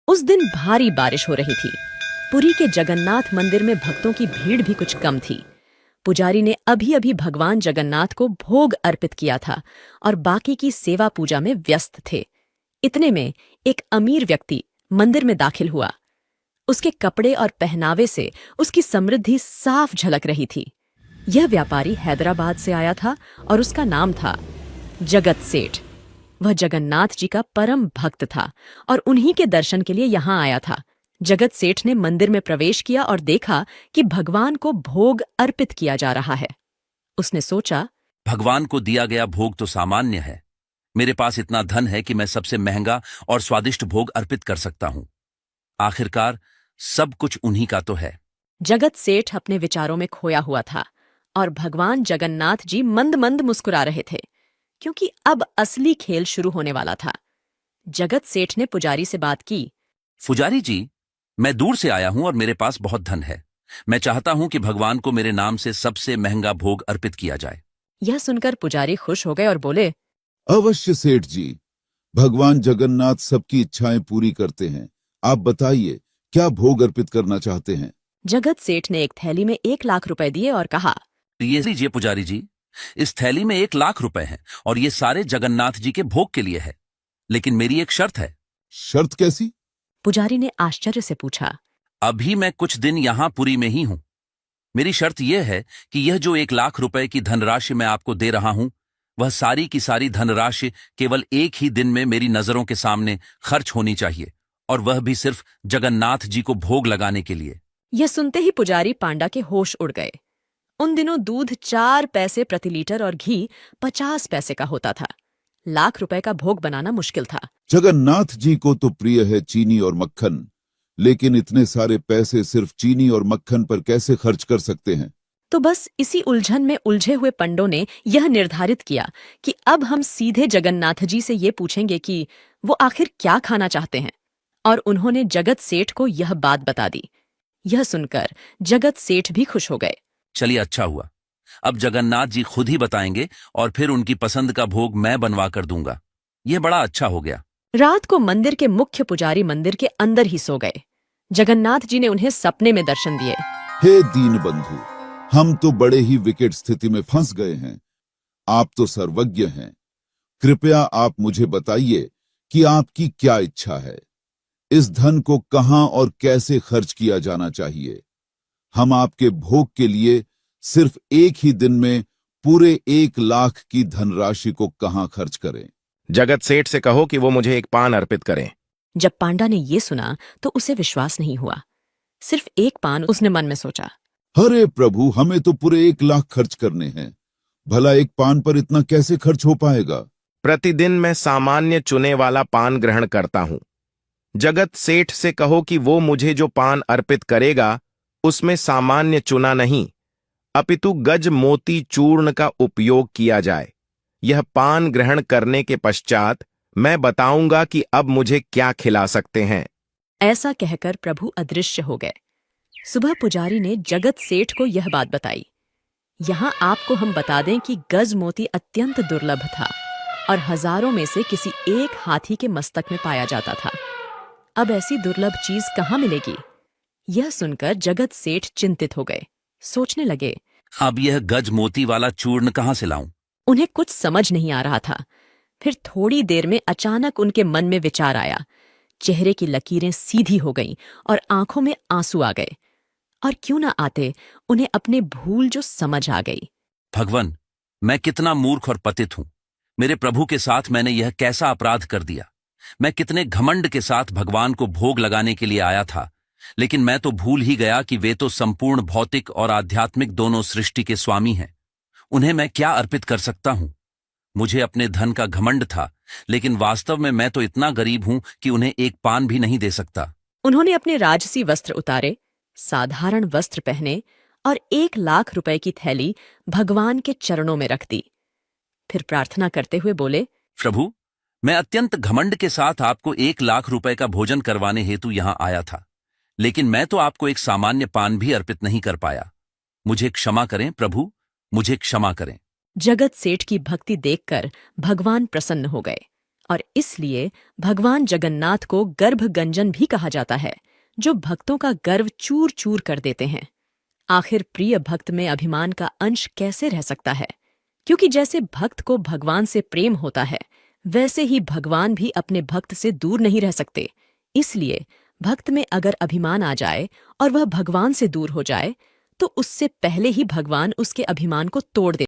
उस दिन भारी बारिश हो रही थी। पुरी के जगन्नाथ मंदिर में भक्तों की भीड़ भी कुछ कम थी। पुजारी ने अभी अभी भगवान जगन्नाथ को भोग अर्पित किया था और बाकी की सेवा पूजा में व्यस्त थे। इतने में एक अमीर व्यक्ति मंदिर में दाखिल हुआ। उसके कपड़े और पहनावे से उसकी समृद्धि साफ झलक रही थी। यह व्यापारी हैदराबाद से आया था और उसका नाम था जगत सेठ। वह जगन्नाथ जी का परम भक्त था और उन्हीं के दर्शन के लिए यहाँ आया था। जगत सेठ ने मंदिर में प्रवेश किया और देखा कि भगवान को भोग अर्पित किया जा रहा है। उसने सोचा, भगवान को दिया गया भोग तो सामान्य है। मेरे पास इतना धन है कि मैं सबसे महंगा और स्वादिष्ट भोग अर्पित कर सकता हूं। आखिरकार सब कुछ उन्हीं का तो है। जगत सेठ अपने विचारों में खोया हुआ था और भगवान जगन्नाथ जी मंद मंद मुस्कुरा रहे थे, क्योंकि अब असली खेल शुरू होने वाला था। जगत सेठ ने पुजारी से बात की। पुजारी जी, मैं दूर से आया हूं और मेरे पास बहुत धन है। मैं चाहता हूं कि भगवान को मेरे नाम से सबसे महंगा भोग अर्पित किया जाए। यह सुनकर पुजारी खुश हो गए और बोले, अवश्य सेठ जी, भगवान जगन्नाथ सबकी इच्छाएं पूरी करते हैं। आप बताइए, क्या भोग अर्पित करना चाहते हैं? जगत सेठ ने एक थैली में 1 लाख रुपए दिए और कहा, ये लीजिए पुजारी जी, इस थैली में 1 लाख रुपए हैं और ये सारे जगन्नाथ जी के भोग के लिए है। लेकिन मेरी एक शर्त है। शर्त कैसी? पुजारी ने आश्चर्य से पूछा। अभी मैं कुछ दिन यहां पुरी में ही हूं। मेरी शर्त यह है कि यह जो 1 लाख रुपए की धनराशि मैं आपको दे रहा हूं, वह सारी की सारी धनराशि केवल एक ही दिन में मेरी नजरों के सामने खर्च होनी चाहिए, और वह भी सिर्फ जगन्नाथ जी को भोग लगाने के लिए। यह सुनते ही पुजारी पांडा के होश उड़ गए। उन दिनों दूध 4 पैसे प्रति लीटर और घी 50 पैसे का होता था। लाख रुपए का भोग बनाना मुश्किल था। जगन्नाथ जी को तो प्रिय है चीनी और मक्खन, लेकिन इतने सारे पैसे सिर्फ चीनी और मक्खन पर कैसे खर्च कर सकते हैं? तो बस इसी उलझन में उलझे हुए पंडों ने यह निर्धारित किया कि अब हम सीधे जगन्नाथ जी से ये पूछेंगे कि वो आखिर क्या खाना चाहते हैं। और उन्होंने जगत सेठ को यह बात बता दी। यह सुनकर जगत सेठ भी खुश हो गए। चलिए, अच्छा हुआ। अब जगन्नाथ जी खुद ही बताएंगे और फिर उनकी पसंद का भोग मैं बनवा कर दूंगा। यह बड़ा अच्छा हो गया। रात को मंदिर के मुख्य पुजारी मंदिर के अंदर ही सो गए। जगन्नाथ जी ने उन्हें सपने में दर्शन दिए। हे दीन बंधु, हम तो बड़े ही विकट स्थिति में फंस गए हैं। आप तो सर्वज्ञ हैं। कृपया आप मुझे बताइए कि आपकी क्या इच्छा है। इस धन को कहां और कैसे खर्च किया जाना चाहिए? हम आपके भोग के लिए सिर्फ एक ही दिन में पूरे 1 लाख की धनराशि को कहां खर्च करें? जगत सेठ से कहो कि वो मुझे एक पान अर्पित करें। जब पांडा ने ये सुना तो उसे विश्वास नहीं हुआ। सिर्फ एक पान उसने मन में सोचा। अरे प्रभु, हमें तो पूरे 1 लाख खर्च करने हैं। भला एक पान पर इतना कैसे खर्च हो पाएगा? प्रतिदिन मैं सामान्य चुने वाला पान ग्रहण करता हूं। जगत सेठ से कहो कि वो मुझे जो पान अर्पित करेगा उसमें सामान्य चुना नहीं, अपितु गज मोती चूर्ण का उपयोग किया जाए। यह पान ग्रहण करने के पश्चात मैं बताऊंगा कि अब मुझे क्या खिला सकते हैं। ऐसा कहकर प्रभु अदृश्य हो गए। सुबह पुजारी ने जगत सेठ को यह बात बताई। यहाँ आपको हम बता दें कि गज मोती अत्यंत दुर्लभ था और हजारों में से किसी एक हाथी के मस्तक में पाया जाता था। अब ऐसी दुर्लभ चीज कहाँ मिलेगी? यह सुनकर जगत सेठ चिंतित हो गए। सोचने लगे, अब यह गज मोती वाला चूर्ण कहां से लाऊं? उन्हें कुछ समझ नहीं आ रहा था। फिर थोड़ी देर में अचानक उनके मन में विचार आया। चेहरे की लकीरें सीधी हो गईं और आंखों में आंसू आ गए। और क्यों ना आते, उन्हें अपने भूल जो समझ आ गई। भगवान, मैं कितना मूर्ख और पतित हूं। मेरे प्रभु के साथ मैंने यह कैसा अपराध कर दिया। मैं कितने घमंड के साथ भगवान को भोग लगाने के लिए आया था, लेकिन मैं तो भूल ही गया कि वे तो संपूर्ण भौतिक और आध्यात्मिक दोनों सृष्टि के स्वामी हैं। उन्हें मैं क्या अर्पित कर सकता हूं? मुझे अपने धन का घमंड था, लेकिन वास्तव में मैं तो इतना गरीब हूं कि उन्हें एक पान भी नहीं दे सकता। उन्होंने अपने राजसी वस्त्र उतारे, साधारण वस्त्र पहने और 1 लाख रुपए की थैली भगवान के चरणों में रख दी। फिर प्रार्थना करते हुए बोले, प्रभु, मैं अत्यंत घमंड के साथ आपको 1 लाख रुपए का भोजन करवाने हेतु यहां आया था, लेकिन मैं तो आपको एक सामान्य पान भी अर्पित नहीं कर पाया। मुझे क्षमा करें प्रभु, मुझे क्षमा करें। जगत सेठ की भक्ति देखकर भगवान प्रसन्न हो गए और इसलिए भगवान जगन्नाथ को गर्भगंजन भी कहा जाता है, जो भक्तों का गर्व चूर चूर कर देते हैं। आखिर प्रिय भक्त में अभिमान का अंश कैसे रह सकता है? क्योंकि जैसे भक्त को भगवान से प्रेम होता है, वैसे ही भगवान भी अपने भक्त से दूर नहीं रह सकते। इसलिए भक्त में अगर अभिमान आ जाए और वह भगवान से दूर हो जाए, तो उससे पहले ही भगवान उसके अभिमान को तोड़ देते